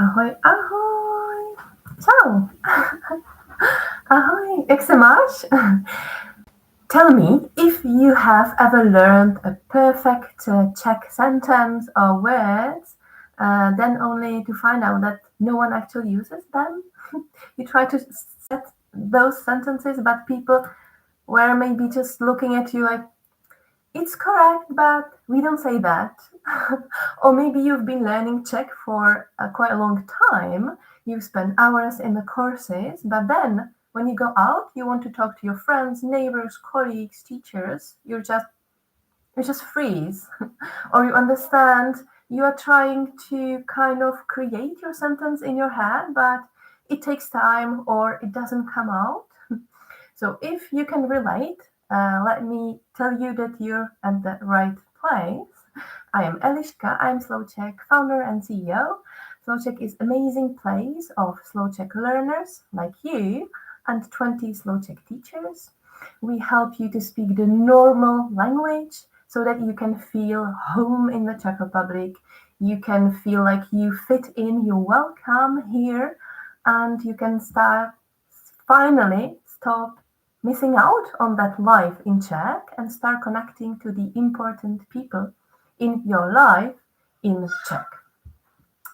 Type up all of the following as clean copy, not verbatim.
Ahoj, ahoj. Ciao. Ahoj, jak se máš? Tell me if you have ever learned a perfect Czech sentence or words, then only to find out that no one actually uses them. You try to set those sentences, but people were maybe just looking at you like, it's correct, but we don't say that. Or maybe you've been learning Czech for quite a long time. You've spent hours in the courses, but then when you go out, you want to talk to your friends, neighbors, colleagues, teachers. You just freeze. Or you understand you are trying to kind of create your sentence in your head, but it takes time or it doesn't come out. So if you can relate, let me tell you that you're at the right place. I am Eliška, I'm SlowCzech founder and CEO. SlowCzech is an amazing place of SlowCzech learners like you and 20 SlowCzech teachers. We help you to speak the normal language so that you can feel home in the Czech Republic. You can feel like you fit in, you're welcome here, and you can finally stop missing out on that life in Czech and start connecting to the important people in your life in Czech.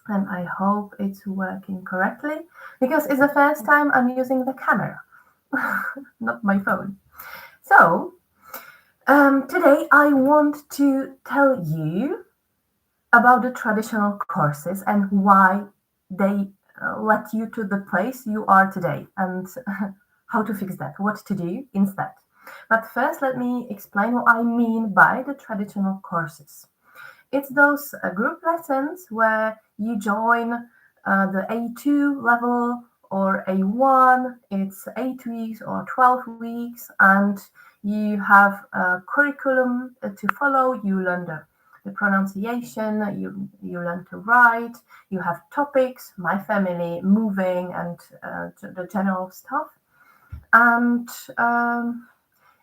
And I hope it's working correctly because it's the first time I'm using the camera, not my phone. So today I want to tell you about the traditional courses and why they led you to the place you are today and how to fix that, what to do instead. But first, let me explain what I mean by the traditional courses. It's those group lessons where you join the A2 level or A1. It's 8 weeks or 12 weeks, and you have a curriculum to follow. You learn the pronunciation, you learn to write, you have topics, my family, moving, and the general stuff. And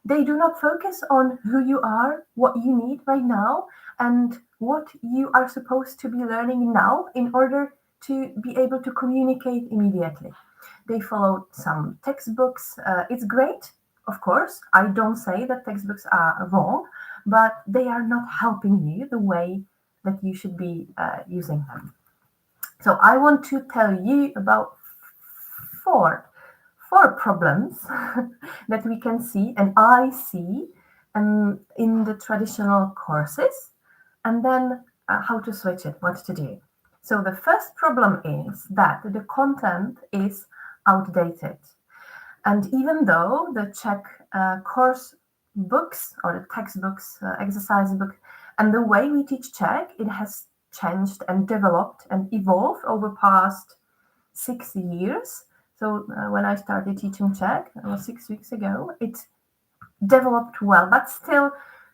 they do not focus on who you are, what you need right now, and what you are supposed to be learning now in order to be able to communicate immediately. They follow some textbooks. It's great, of course. I don't say that textbooks are wrong, but they are not helping you the way that you should be using them. So I want to tell you about four problems that we can see and I see in the traditional courses, and then how to switch it, what to do. So the first problem is that the content is outdated. And even though the Czech course books or the textbooks, exercise book, and the way we teach Czech, it has changed and developed and evolved over past 6 years. So when I started teaching Czech, it was 6 weeks ago, it developed well, but still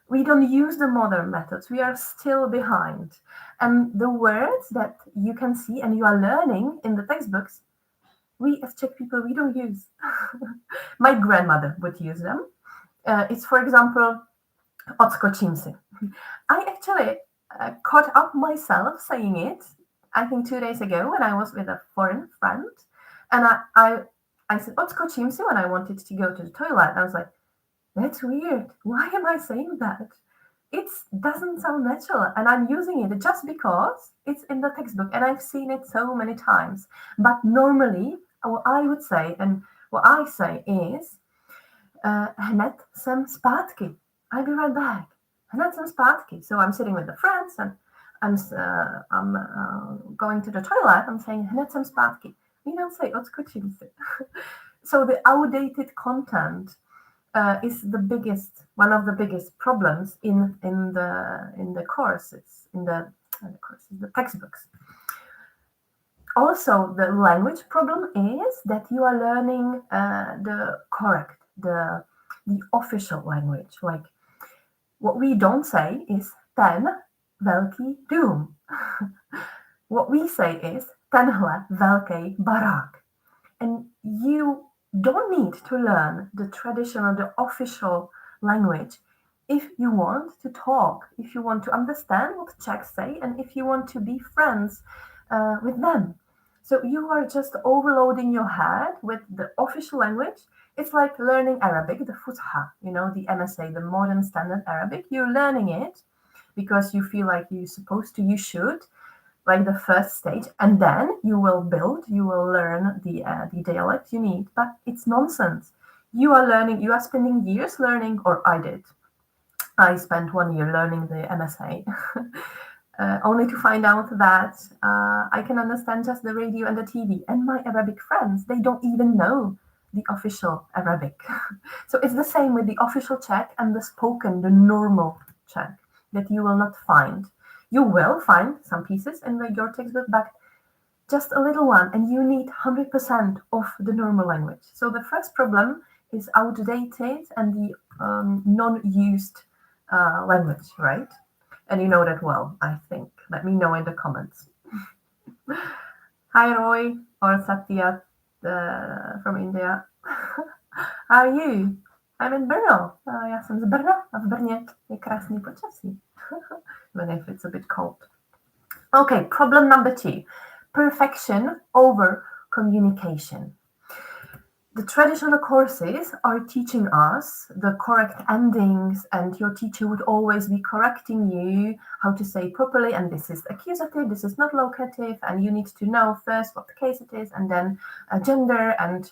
we don't use the modern methods. We are still behind. And the words that you can see and you are learning in the textbooks, we as Czech people, we don't use. My grandmother would use them. It's, for example, Odskocím si. I actually caught up myself saying it, I think 2 days ago when I was with a foreign friend. And I said, Odskocím si, when I wanted to go to the toilet. I was like, that's weird. Why am I saying that? It doesn't sound natural. And I'm using it just because it's in the textbook. And I've seen it so many times. But normally, what I would say, and what I say is, Hned, jsem, zpátky. I'll be right back. Hned, jsem, zpátky. So I'm sitting with the friends and I'm going to the toilet. I'm saying, Hned, jsem, zpátky. We don't say Odskocím si. So the outdated content is one of the biggest problems in the courses, the textbooks. Also, the language problem is that you are learning the official language. Like what we don't say is ten velký dům. What we say is tenhle velký barák. And you don't need to learn the traditional, the official language if you want to talk, if you want to understand what Czechs say, and if you want to be friends with them. So you are just overloading your head with the official language. It's like learning Arabic, the Fusha, the MSA, the Modern Standard Arabic. You're learning it because you feel like you're supposed to, you should, like the first stage, and then you will learn the dialect you need. But it's nonsense. You are spending years learning, or I did. I spent 1 year learning the MSA. Only to find out that I can understand just the radio and the TV. And my Arabic friends, they don't even know the official Arabic. So it's the same with the official Czech and the spoken, the normal Czech, that you will not find. You will find some pieces in your textbook, but just a little one, and you need 100% of the normal language. So the first problem is outdated and the non-used language, right? And you know that well, I think. Let me know in the comments. Hi, Roy or Satya from India. How are you? I'm in Brno. Já jsem z Brna a v Brně je krásný počasí. Even if it's a bit cold. Okay, problem number 2. Perfection over communication. The traditional courses are teaching us the correct endings, and your teacher would always be correcting you how to say properly, and this is accusative, this is not locative, and you need to know first what case it is, and then a gender, and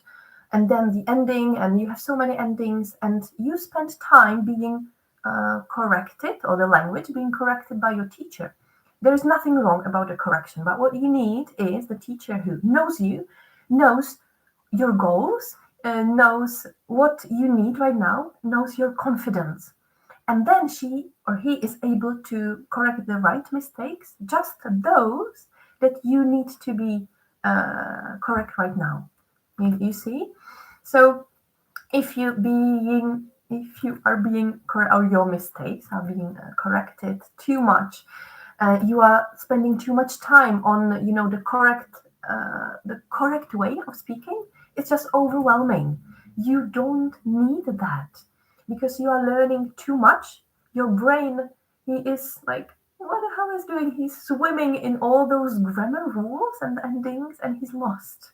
then the ending, and you have so many endings, and you spend time being corrected, or the language being corrected by your teacher. There is nothing wrong about the correction, but what you need is the teacher who knows you, knows your goals, knows what you need right now, knows your confidence. And then she or he is able to correct the right mistakes, just those that you need to be correct right now. You see? So if you are being correct, or your mistakes are being corrected too much, you are spending too much time on the correct way of speaking. It's just overwhelming. You don't need that because you are learning too much. Your brain, he is like, what the hell is doing? He's swimming in all those grammar rules and endings, and he's lost.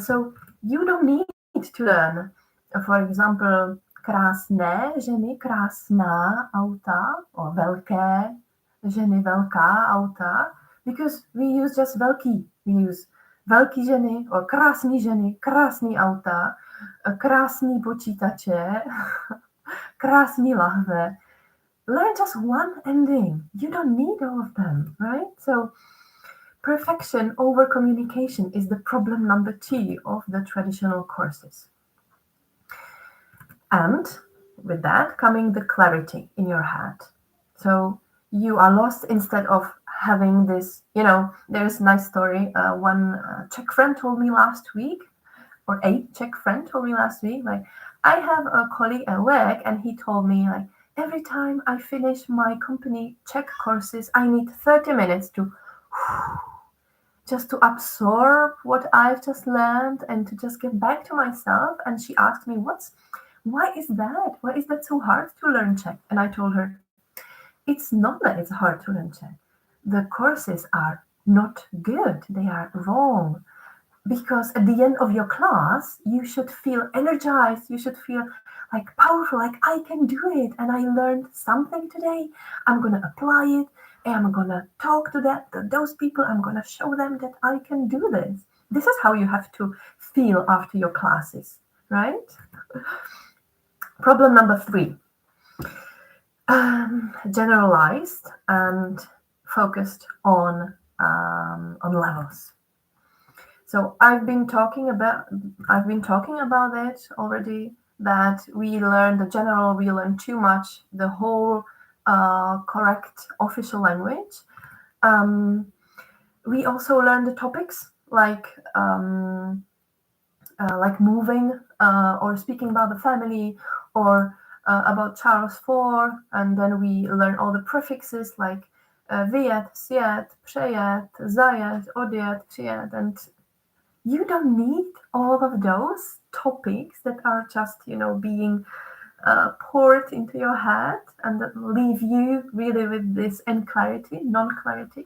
So you don't need to learn, for example, krásné ženy, krásná auta, or velké ženy, velká auta, because we use just velký. We use velký ženy, or krásný ženy, krásný auta, krásný počítače, krásný lahve. Learn just one ending. You don't need all of them, right? So perfection over communication is the problem number 2 of the traditional courses. And with that coming the clarity in your head. So you are lost instead of having this, there's a nice story. One Czech friend told me last week, or a Czech friend told me last week, like, I have a colleague at work, and he told me, like, every time I finish my company Czech courses, I need 30 minutes to just to absorb what I've just learned and to just get back to myself. And she asked me, why is that? Why is that so hard to learn Czech? And I told her, it's not that it's hard to learn Czech. The courses are not good. They are wrong. Because at the end of your class, you should feel energized. You should feel like powerful, like I can do it. And I learned something today. I'm going to apply it. And I'm going to talk to those people. I'm going to show them that I can do this. This is how you have to feel after your classes, right? Problem number 3. Generalized and focused on levels. So I've been talking about it already, that we learn the general, we learn too much, the whole correct official language. We also learn the topics like moving or speaking about the family, or about Charles IV, and then we learn all the prefixes like vyjet, sjet, přejet, zajet, odjet, přijet, and you don't need all of those topics that are just, being poured into your head and that leave you really with this non-clarity.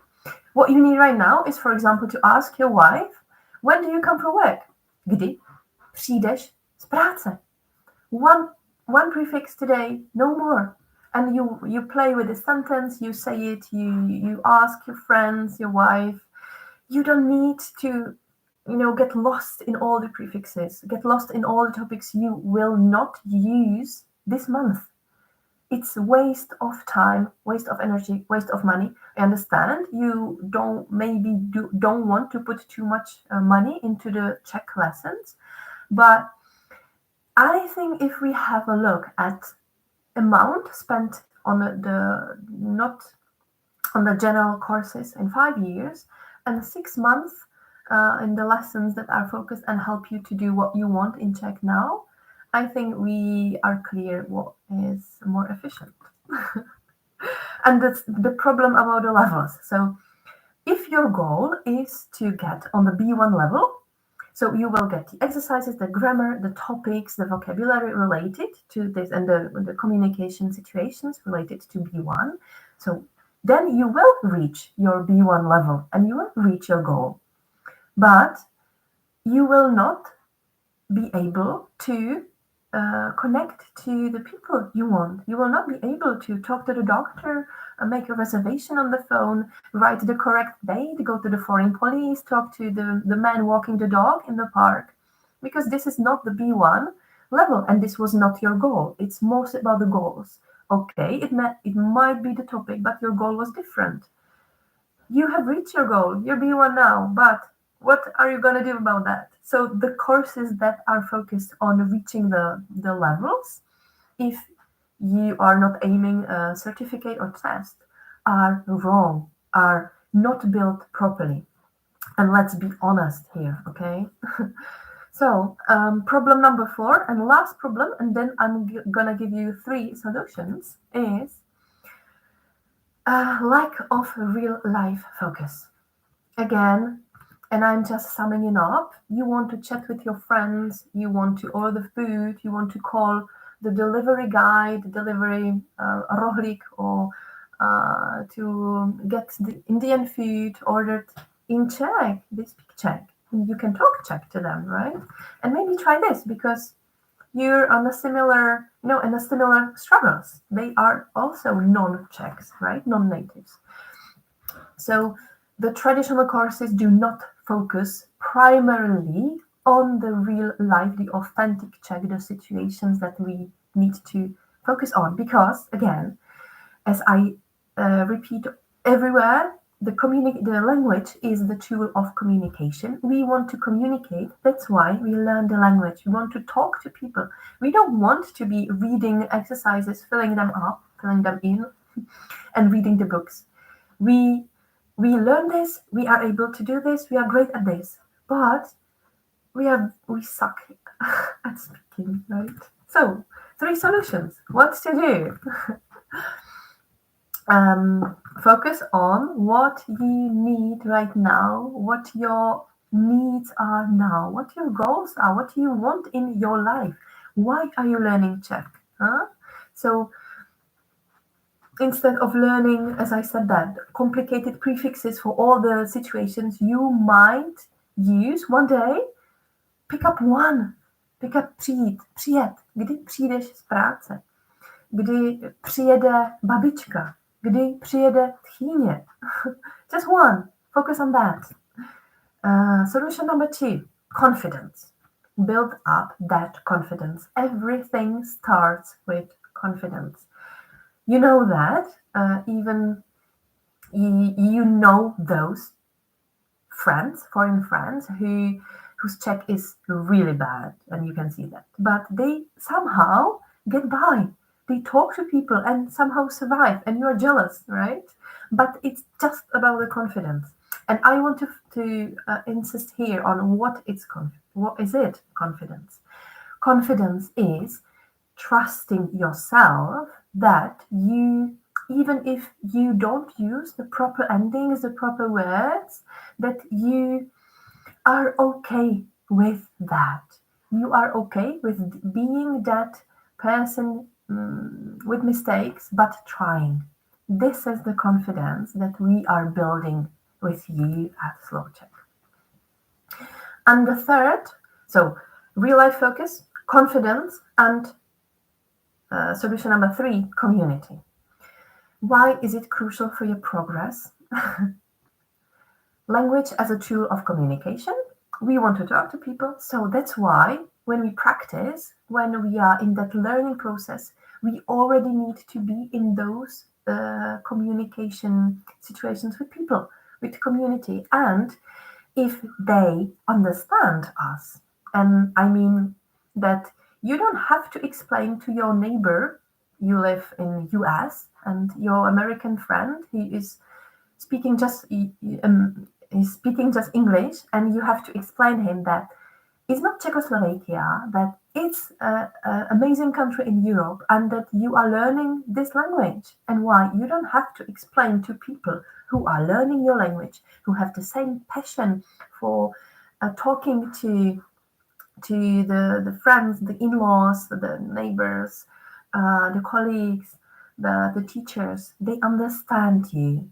What you need right now is, for example, to ask your wife, when do you come from work? Kdy přijdeš z práce? One prefix today, no more. And you play with the sentence, you say it, you ask your friends, your wife. You don't need to, get lost in all the prefixes, get lost in all the topics you will not use this month. It's waste of time, waste of energy, waste of money. I understand you don't want to put too much money into the Czech lessons, but I think if we have a look at amount spent on not on the general courses in 5 years and 6 months in the lessons that are focused and help you to do what you want in Czech now, I think we are clear what is more efficient. And that's the problem about the levels. So if your goal is to get on the B1 level, so you will get the exercises, the grammar, the topics, the vocabulary related to this, and the communication situations related to B1. So then you will reach your B1 level and you will reach your goal. But you will not be able to connect to the people you want. You will not be able to talk to the doctor, make a reservation on the phone, write the correct date, go to the foreign police, talk to the man walking the dog in the park, because this is not the B1 level and this was not your goal. It's mostly about the goals. Okay, it might be the topic, but your goal was different. You have reached your goal. You're B1 now, but what are you going to do about that? So the courses that are focused on reaching the levels, if you are not aiming a certificate or test, are wrong, are not built properly. And let's be honest here, okay? So problem number 4 and last problem, and then I'm gonna give you 3 solutions, is lack of real life focus. Again, and I'm just summing it up, you want to chat with your friends, you want to order food, you want to call the delivery guy, the delivery rohlík, or to get the Indian food ordered in Czech. They speak Czech. You can talk Czech to them, right? And maybe try this because you're on a similar, in a similar struggles. They are also non-Czechs, right? Non-natives. So the traditional courses do not focus primarily on the real life, the authentic Czech, the situations that we need to focus on. Because, again, as I repeat everywhere, the language is the tool of communication. We want to communicate. That's why we learn the language. We want to talk to people. We don't want to be reading exercises, filling them up, filling them in, and reading the books. We learn this, we are able to do this, we are great at this, but we suck at speaking, right? So 3 solutions. What to do? Focus on what you need right now, what your needs are now, what your goals are, what you want in your life. Why are you learning Czech? So instead of learning, as I said, that complicated prefixes for all the situations you might use one day, pick up přijet, kdy přijdeš z práce, kdy přijede babička, kdy přijede tchýně. Just one, focus on that. Solution number 2, confidence. Build up that confidence. Everything starts with confidence. You know that, even you know those friends, foreign friends, whose Czech is really bad, and you can see that. But they somehow get by. They talk to people and somehow survive, and you're jealous, right? But it's just about the confidence. And I want to insist here on what is it, confidence? Confidence is trusting yourself that you, even if you don't use the proper endings, the proper words, that you are okay with that. You are okay with being that person with mistakes, but trying. This is the confidence that we are building with you at SlowCzech. And the third, so real life focus, confidence, and solution number 3, community. Why is it crucial for your progress? Language as a tool of communication. We want to talk to people, so that's why when we practice, when we are in that learning process, we already need to be in those communication situations with people, with community. And if they understand us, and I mean that you don't have to explain to your neighbor, you live in US, and your American friend, he is speaking just English, and you have to explain him that it's not Czechoslovakia, that it's an amazing country in Europe, and that you are learning this language. And why? You don't have to explain to people who are learning your language, who have the same passion for talking to the friends, the in-laws, the neighbors, the colleagues, the teachers. They understand you,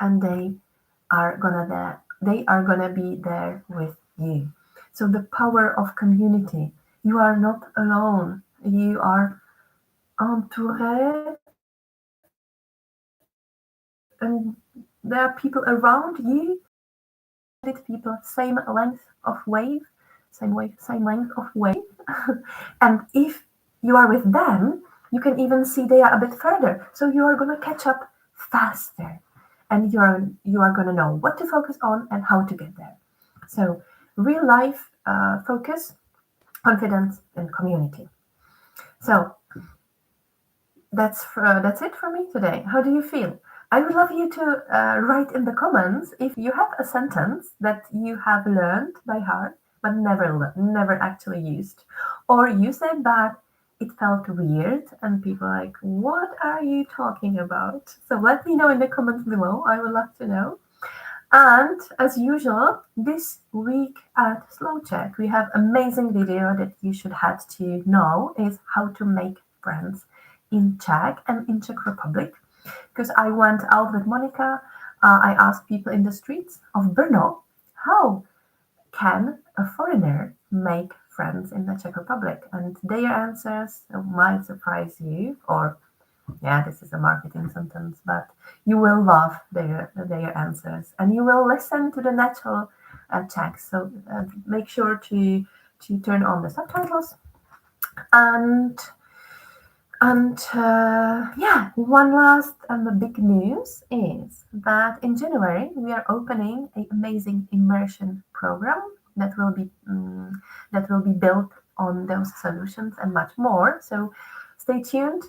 and they are gonna be there with you. So the power of community. You are not alone. You are entouré, and there are people around you. People same length of wave. And if you are with them, you can even see they are a bit further. So you are gonna catch up faster. And you are going to know what to focus on and how to get there. So real life focus, confidence, and community. So that's it for me today. How do you feel? I would love you to write in the comments if you have a sentence that you have learned by heart but never actually used, or you said that it felt weird and people are like, what are you talking about? So let me know in the comments below. I would love to know. And as usual, this week at SlowCzech, we have amazing video that you should have to know is how to make friends in Czech and in Czech Republic. Because I went out with Monica, I asked people in the streets of Brno, how can a foreigner make friends in the Czech Republic? And their answers might surprise you, or this is a marketing sentence, but you will love their answers, and you will listen to the natural Czech. So make sure to turn on the subtitles. And one last and the big news is that in January we are opening an amazing immersion program that will be built on those solutions and much more. So stay tuned.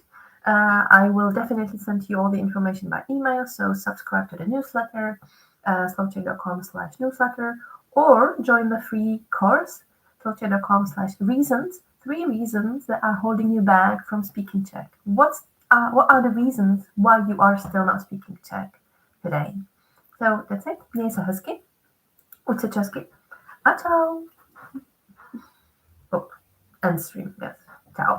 I will definitely send you all the information by email. So subscribe to the newsletter, slowczech.com/newsletter, or join the free course, slowczech.com/reasons. 3 reasons that are holding you back from speaking Czech. What are the reasons why you are still not speaking Czech today? So that's it. Měj se hezky, uč se česky a čau. Oh, end stream, yes. Ciao.